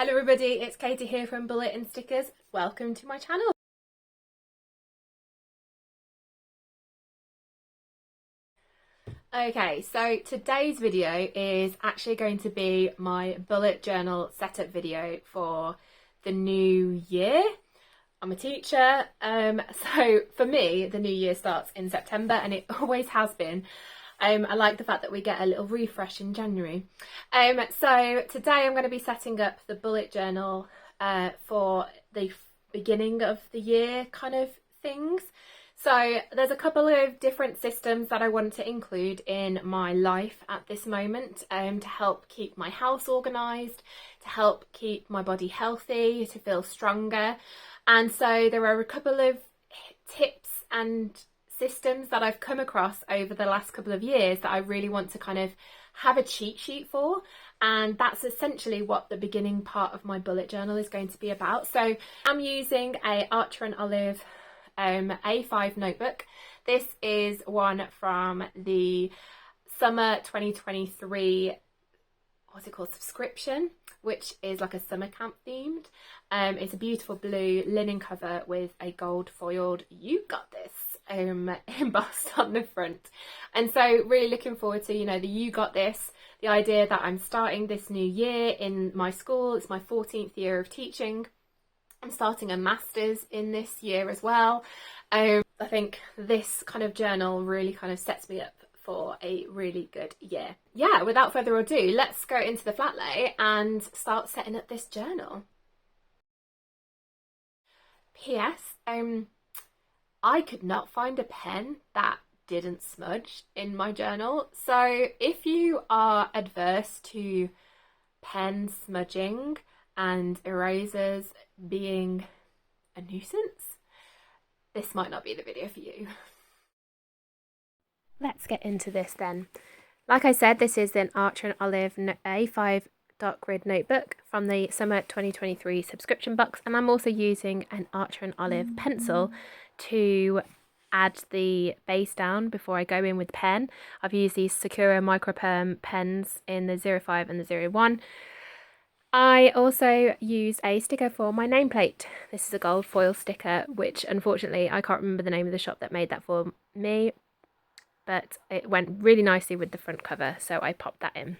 Hello everybody, it's Katie here from Bullet and Stickers. Welcome to my channel. Okay, so today's video is actually going to be my bullet journal setup video for the new year. I'm a teacher, so for me the new year starts in September and it always has been. I like the fact that we get a little refresh in January. So today I'm going to be setting up the bullet journal for the beginning of the year kind of things. So there's a couple of different systems that I want to include in my life at this moment to help keep my house organised, to help keep my body healthy, to feel stronger. And so there are a couple of tips and systems that I've come across over the last couple of years that I really want to kind of have a cheat sheet for, and that's essentially what the beginning part of my bullet journal is going to be about. So I'm using a Archer and Olive A5 notebook. This is one from the summer 2023 what's it called, subscription, which is like a summer camp themed. It's a beautiful blue linen cover with a gold foiled "You Got This" embossed on the front, and so really looking forward to, the "You Got This," the idea that I'm starting this new year in my school. It's my 14th year of teaching. I'm starting a master's in this year as well. I think this kind of journal really kind of sets me up for a really good year. Yeah, without further ado, let's go into the flat lay and start setting up this journal. P.S. I could not find a pen that didn't smudge in my journal. So if you are adverse to pen smudging and erasers being a nuisance, this might not be the video for you. Let's get into this then. Like I said, this is an Archer and Olive A5 dark grid notebook from the summer 2023 subscription box, and I'm also using an Archer and Olive pencil to add the base down before I go in with pen. I've used these Sakura Microperm pens in the 05 and the 01. I also used a sticker for my nameplate. This is a gold foil sticker, which unfortunately I can't remember the name of the shop that made that for me, but it went really nicely with the front cover, so I popped that in.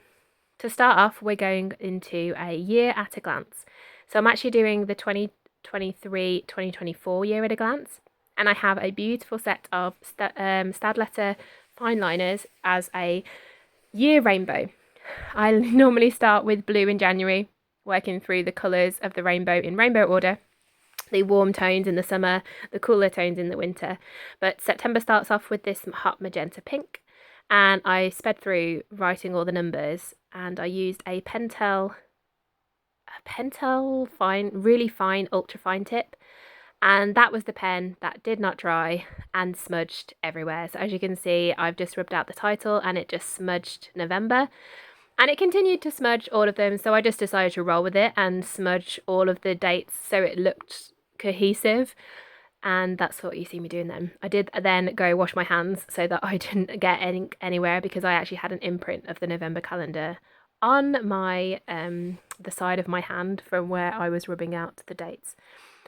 To start off, we're going into a year at a glance. So I'm actually doing the 2023-2024 year at a glance, and I have a beautiful set of Stadletter fine liners as a year rainbow. I normally start with blue in January, working through the colours of the rainbow in rainbow order. The warm tones in the summer, the cooler tones in the winter. But September starts off with this hot magenta pink, and I sped through writing all the numbers, and I used a Pentel fine, really fine, ultra fine tip, and that was the pen that did not dry and smudged everywhere. So as you can see, I've just rubbed out the title and it just smudged November, and it continued to smudge all of them, so I just decided to roll with it and smudge all of the dates so it looked cohesive, and that's what you see me doing then. I did then go wash my hands so that I didn't get ink anywhere, because I actually had an imprint of the November calendar on my the side of my hand from where I was rubbing out the dates.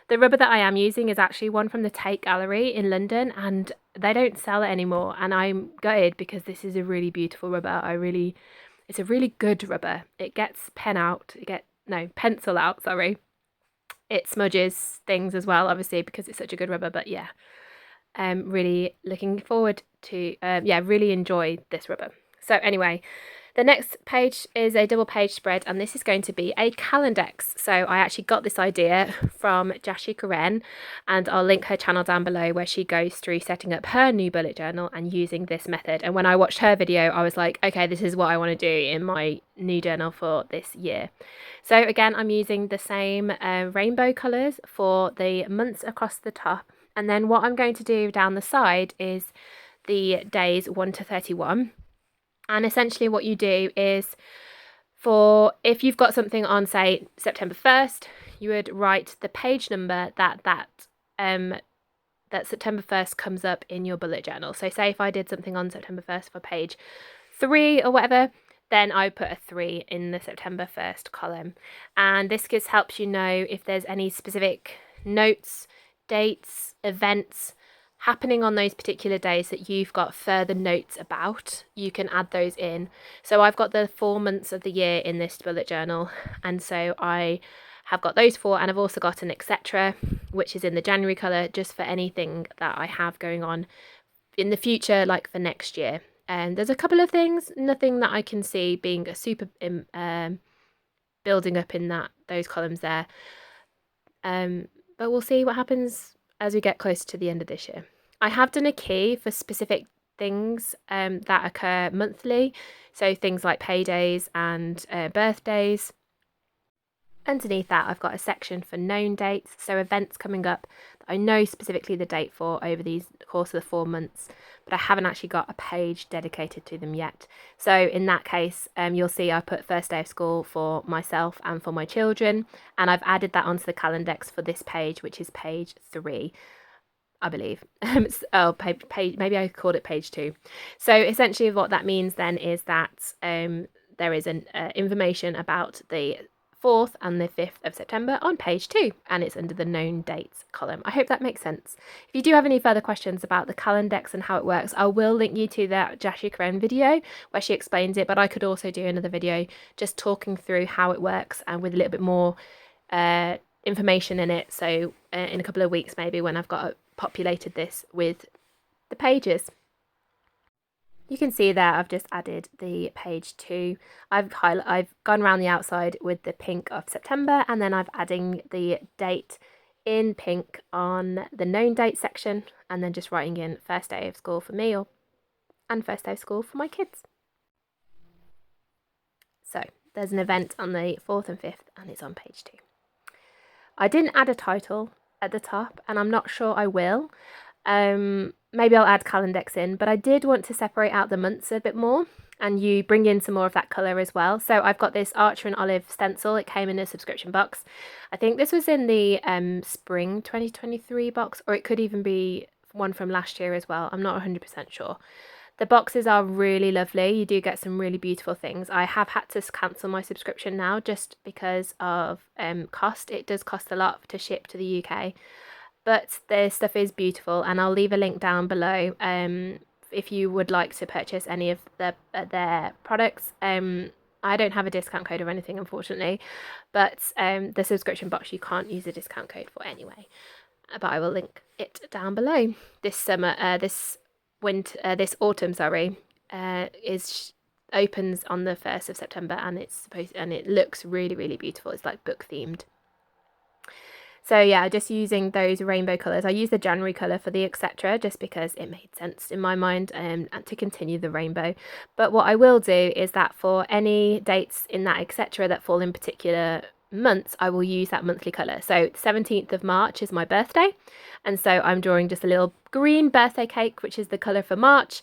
The rubber that I am using is actually one from the Tate Gallery in London, and they don't sell it anymore, and I'm gutted because this is a really beautiful rubber. It's a really good rubber. It gets pencil out, sorry. It smudges things as well, obviously, because it's such a good rubber, but yeah. Really looking forward to, really enjoy this rubber. So anyway, the next page is a double page spread, and this is going to be a Calendex. So I actually got this idea from Jashi Karen, and I'll link her channel down below where she goes through setting up her new bullet journal and using this method. And when I watched her video, I was like, okay, this is what I want to do in my new journal for this year. So again, I'm using the same rainbow colours for the months across the top. And then what I'm going to do down the side is the days 1 to 31. And essentially what you do is, if you've got something on, say, September 1st, you would write the page number that September 1st comes up in your bullet journal. So say if I did something on September 1st for page 3 or whatever, then I put a 3 in the September 1st column. And this just helps you know if there's any specific notes, dates, events happening on those particular days that you've got further notes about. You can add those in. So I've got the 4 months of the year in this bullet journal, and so I have got those 4, and I've also got an etc, which is in the January colour, just for anything that I have going on in the future, like for next year. And there's a couple of things, nothing that I can see being a super building up in those columns there. But we'll see what happens as we get closer to the end of this year. I have done a key for specific things that occur monthly, so things like paydays and birthdays. Underneath that, I've got a section for known dates, so events coming up that I know specifically the date for over the course of the 4 months, but I haven't actually got a page dedicated to them yet. So in that case, you'll see I put first day of school for myself and for my children, and I've added that onto the Calendex for this page, which is page 3. I believe. Page, maybe I called it page 2. So essentially what that means then is that there is an information about the 4th and the 5th of September on page 2, and it's under the known dates column. I hope that makes sense. If you do have any further questions about the Calendex and how it works, I will link you to that Jashi Karen video where she explains it, but I could also do another video just talking through how it works and with a little bit more information in it. So in a couple of weeks, maybe, when I've got populated this with the pages. You can see there I've just added the page 2. I've gone around the outside with the pink of September, and then I'm adding the date in pink on the known date section, and then just writing in first day of school for me and first day of school for my kids. So there's an event on the 4th and 5th, and it's on page 2. I didn't add a title at the top, and I'm not sure I will. Maybe I'll add Calendex in, but I did want to separate out the months a bit more, and you bring in some more of that colour as well. So I've got this Archer and Olive stencil. It came in a subscription box. I think this was in the spring 2023 box, or it could even be one from last year as well. I'm not 100% sure. The boxes are really lovely. You do get some really beautiful things. I have had to cancel my subscription now just because of cost. It does cost a lot to ship to the UK. But their stuff is beautiful, and I'll leave a link down below if you would like to purchase any of their products. I don't have a discount code or anything, unfortunately, but the subscription box you can't use a discount code for anyway. But I will link it down below. This autumn, opens on the 1st of September, and it looks really, really beautiful. It's like book themed. So yeah, just using those rainbow colours. I use the January colour for the etc, just because it made sense in my mind and to continue the rainbow. But what I will do is that for any dates in that etc that fall in particular months, I will use that monthly colour. So 17th of March is my birthday, and so I'm drawing just a little green birthday cake, which is the colour for March,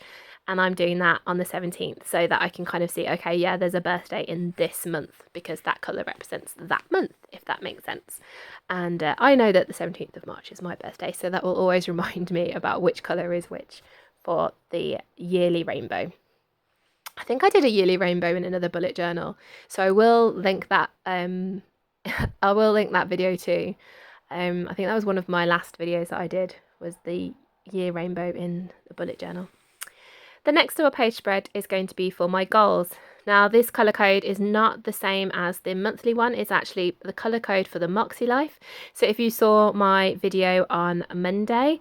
and I'm doing that on the 17th so that I can kind of see, okay, yeah, there's a birthday in this month because that colour represents that month, if that makes sense. And I know that the 17th of March is my birthday, so that will always remind me about which colour is which for the yearly rainbow. I think I did a yearly rainbow in another bullet journal, so I will link that. I will link that video too. I think that was one of my last videos that I did, was the year rainbow in the bullet journal. The next door page spread is going to be for my goals. Now this colour code is not the same as the monthly one. It's actually the colour code for the Moxie Life. So if you saw my video on Monday,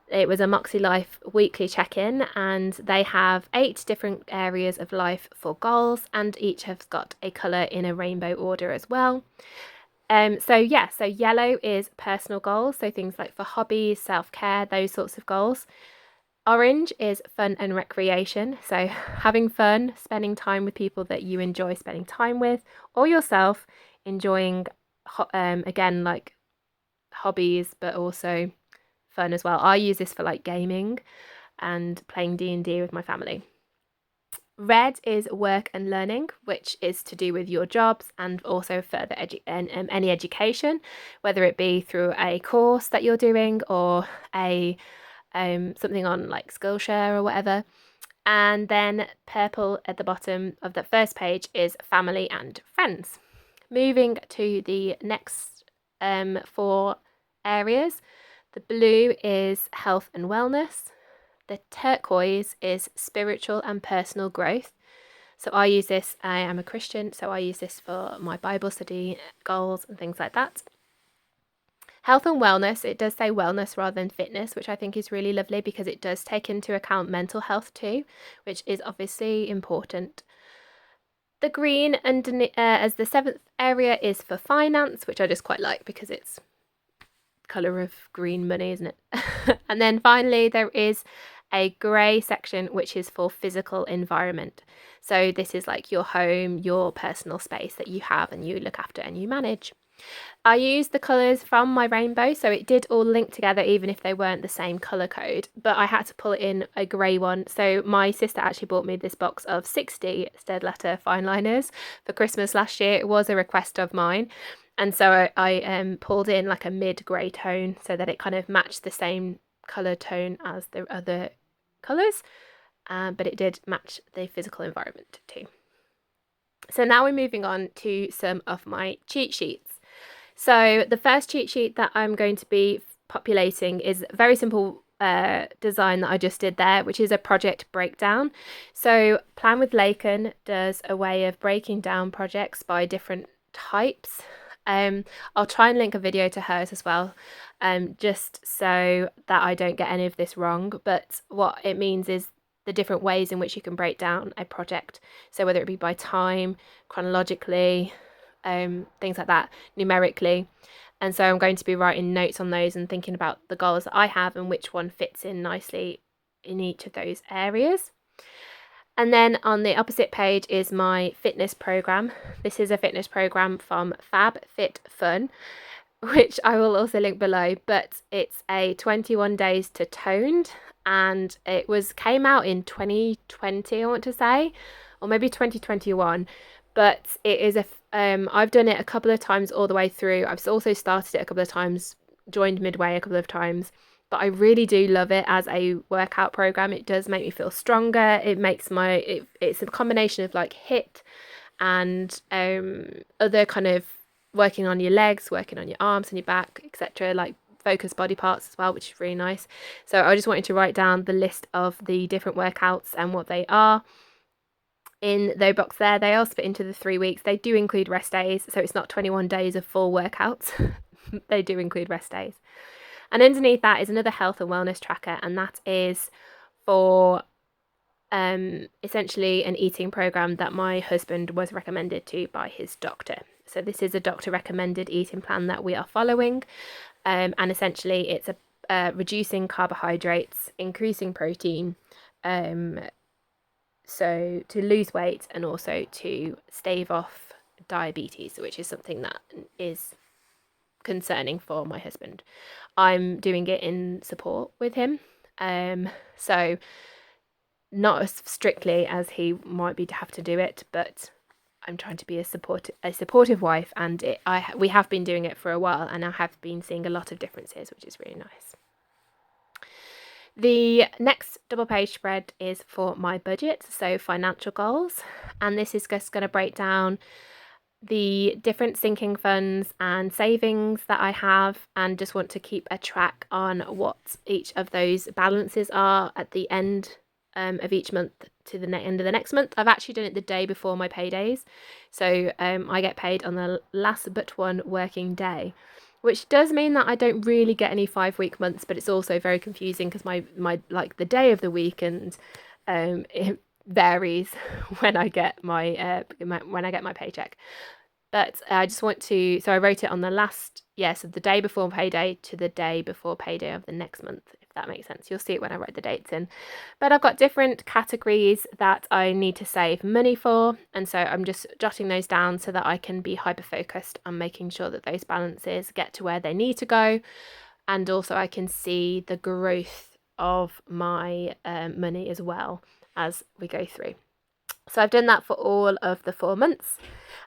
it was a Moxie Life weekly check-in, and they have 8 different areas of life for goals, and each has got a colour in a rainbow order as well. So yellow is personal goals, so things like for hobbies, self-care, those sorts of goals. Orange is fun and recreation, so having fun, spending time with people that you enjoy spending time with, or yourself, enjoying, again, like hobbies, but also fun as well. I use this for like gaming and playing D&D with my family. Red is work and learning, which is to do with your jobs and also further any education, whether it be through a course that you're doing or a something on like Skillshare or whatever. And then purple at the bottom of the first page is family and friends. Moving to the next 4 areas, the blue is health and wellness. The turquoise is spiritual and personal growth. So I use this, I am a Christian, so I use this for my Bible study goals and things like that. Health and wellness, it does say wellness rather than fitness, which I think is really lovely because it does take into account mental health too, which is obviously important. The green underneath, as the 7th area, is for finance, which I just quite like because it's colour of green money, isn't it? And then finally there is a grey section which is for physical environment. So this is like your home, your personal space that you have and you look after and you manage. I used the colours from my rainbow, so it did all link together even if they weren't the same colour code, but I had to pull it in a grey one. So my sister actually bought me this box of 60 Staedtler fine liners for Christmas last year. It was a request of mine, and so I pulled in like a mid-grey tone so that it kind of matched the same colour tone as the other colours, but it did match the physical environment too. So now we're moving on to some of my cheat sheets. So the first cheat sheet that I'm going to be populating is a very simple design that I just did there, which is a project breakdown. So Plan with Laken does a way of breaking down projects by different types. I'll try and link a video to hers as well, just so that I don't get any of this wrong. But what it means is the different ways in which you can break down a project. So whether it be by time, chronologically, things like that, numerically. And so I'm going to be writing notes on those and thinking about the goals that I have and which one fits in nicely in each of those areas. And then on the opposite page is my fitness program. This is a fitness program from FabFitFun, which I will also link below, but it's a 21 days to toned, and it came out in 2020, I want to say, or maybe 2021. But it is I've done it a couple of times all the way through. I've also started it a couple of times, joined midway a couple of times, but I really do love it as a workout program. It does make me feel stronger. It makes it's a combination of like HIIT and other kind of working on your legs, working on your arms and your back, etc., like focus body parts as well, which is really nice. So I just wanted to write down the list of the different workouts and what they are. In the box there, they are split into the 3 weeks. They do include rest days, so it's not 21 days of full workouts. They do include rest days. And underneath that is another health and wellness tracker, and that is for essentially an eating program that my husband was recommended to by his doctor. So this is a doctor recommended eating plan that we are following, and essentially it's a reducing carbohydrates, increasing protein, so to lose weight and also to stave off diabetes, which is something that is concerning for my husband. I'm doing it in support with him, so not as strictly as he might have to do it, but I'm trying to be a supportive wife, and we have been doing it for a while, and I have been seeing a lot of differences, which is really nice. The next double page spread is for my budget, so financial goals, and this is just going to break down the different sinking funds and savings that I have, and just want to keep a track on what each of those balances are at the end of each month to the end of the next month. I've actually done it the day before my paydays, so I get paid on the last but one working day, which does mean that I don't really get any 5-week months, but it's also very confusing because my like the day of the week, and it varies when I get my paycheck. But I just want to, so I wrote it on the last, so the day before payday to the day before payday of the next month, if that makes sense. You'll see it when I write the dates in. But I've got different categories that I need to save money for, and so I'm just jotting those down so that I can be hyper focused on making sure that those balances get to where they need to go, and also I can see the growth of my money as well as we go through. So I've done that for all of the 4 months.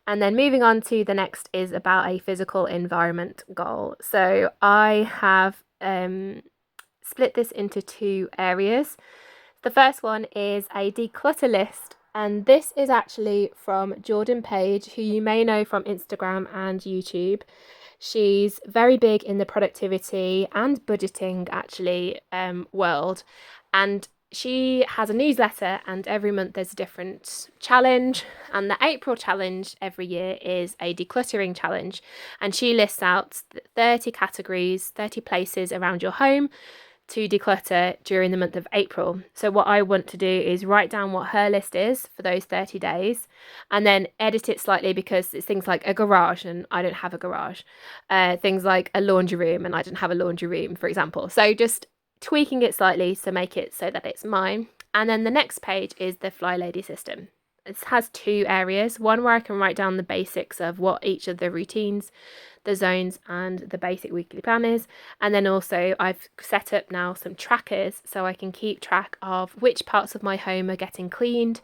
And then moving on to the next is about a physical environment goal. So I have split this into 2 areas. The first one is a declutter list, and this is actually from Jordan Page, who you may know from Instagram and YouTube. She's very big in the productivity and budgeting actually world, and she has a newsletter, and every month there's a different challenge, and the April challenge every year is a decluttering challenge, and she lists out 30 categories, 30 places around your home to declutter during the month of April. So what I want to do is write down what her list is for those 30 days and then edit it slightly, because it's things like a garage and I don't have a garage, things like a laundry room and I don't have a laundry room, for example. So just tweaking it slightly to make it so that it's mine. And then the next page is the Fly Lady system. It has two areas, one where I can write down the basics of what each of the routines, the zones and the basic weekly plan is, and then also I've set up now some trackers so I can keep track of which parts of my home are getting cleaned,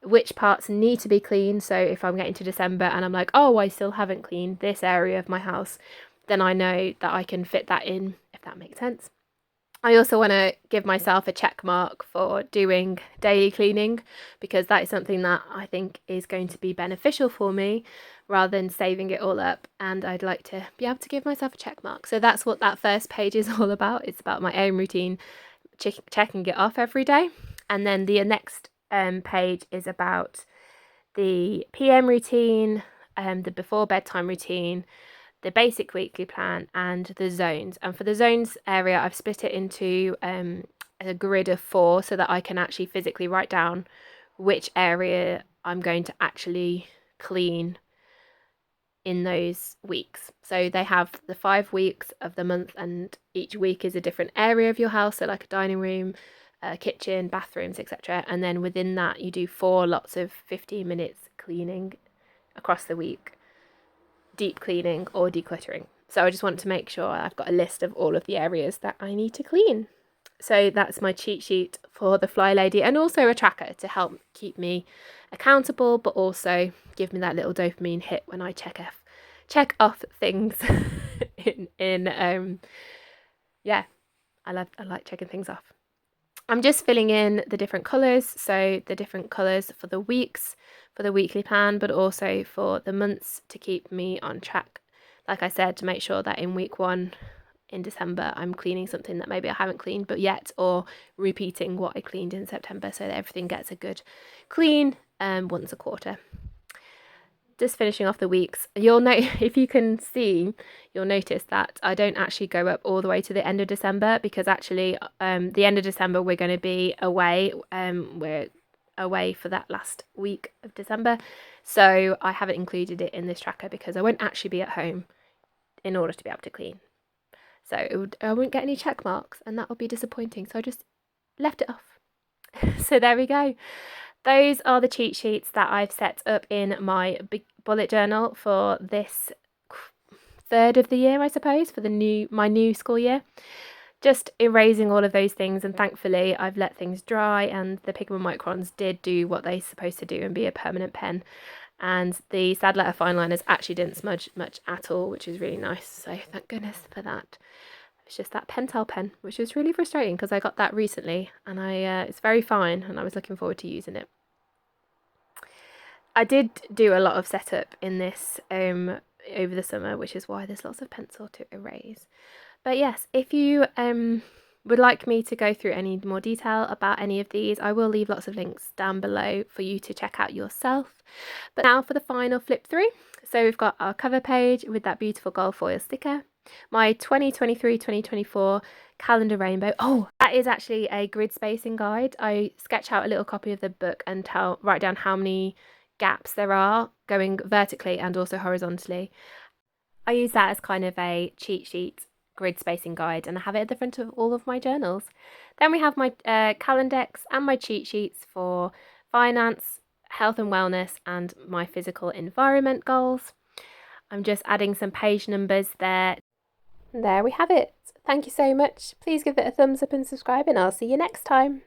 which parts need to be cleaned. So if I'm getting to December and I'm like, oh, I still haven't cleaned this area of my house, then I know that I can fit that in, if that makes sense. I also want to give myself a check mark for doing daily cleaning, because that is something that I think is going to be beneficial for me rather than saving it all up, and I'd like to be able to give myself a check mark. So that's what that first page is all about. It's about my own routine, checking it off every day. And then the next page is about the PM routine, the before bedtime routine, the basic weekly plan and the zones. And for the zones area, I've split it into a grid of 4 so that I can actually physically write down which area I'm going to actually clean in those weeks. So they have the 5 weeks of the month, and each week is a different area of your house, so like a dining room, kitchen, bathrooms, etc. And then within that you do 4 lots of 15 minutes cleaning across the week, deep cleaning or decluttering. So I just want to make sure I've got a list of all of the areas that I need to clean. So that's my cheat sheet for the Fly Lady, and also a tracker to help keep me accountable, but also give me that little dopamine hit when I check off things yeah, I like checking things off. I'm just filling in the different colours, so the different colours for the weeks, for the weekly plan, but also for the months to keep me on track. Like I said, to make sure that in week 1 in December, I'm cleaning something that maybe I haven't cleaned but yet, or repeating what I cleaned in September, so that everything gets a good clean once a quarter. Just finishing off the weeks, you'll know, if you can see, you'll notice that I don't actually go up all the way to the end of December, because actually the end of December we're going to be away. We're away for that last week of December, so I haven't included it in this tracker because I won't actually be at home in order to be able to clean. So I won't get any check marks, and that will be disappointing, so I just left it off. So there we go. Those are the cheat sheets that I've set up in my big bullet journal for this third of the year, I suppose, for my new school year. Just erasing all of those things, and thankfully I've let things dry, and the Pigment Microns did do what they're supposed to do and be a permanent pen, and the Sad Letter fine liners actually didn't smudge much at all, which is really nice, so thank goodness for that. It's just that Pentel pen, which is really frustrating because I got that recently, and it's very fine, and I was looking forward to using it. I did do a lot of setup in this over the summer, which is why there's lots of pencil to erase. But yes, if you would like me to go through any more detail about any of these, I will leave lots of links down below for you to check out yourself. But now for the final flip through. So we've got our cover page with that beautiful gold foil sticker, my 2023-2024 calendar rainbow. Oh, that is actually a grid spacing guide. I sketch out a little copy of the book and write down how many gaps there are going vertically and also horizontally. I use that as kind of a cheat sheet grid spacing guide, and I have it at the front of all of my journals. Then we have my Calendex and my cheat sheets for finance, health and wellness, and my physical environment goals. I'm just adding some page numbers there. There we have it. Thank you so much. Please give it a thumbs up and subscribe, and I'll see you next time.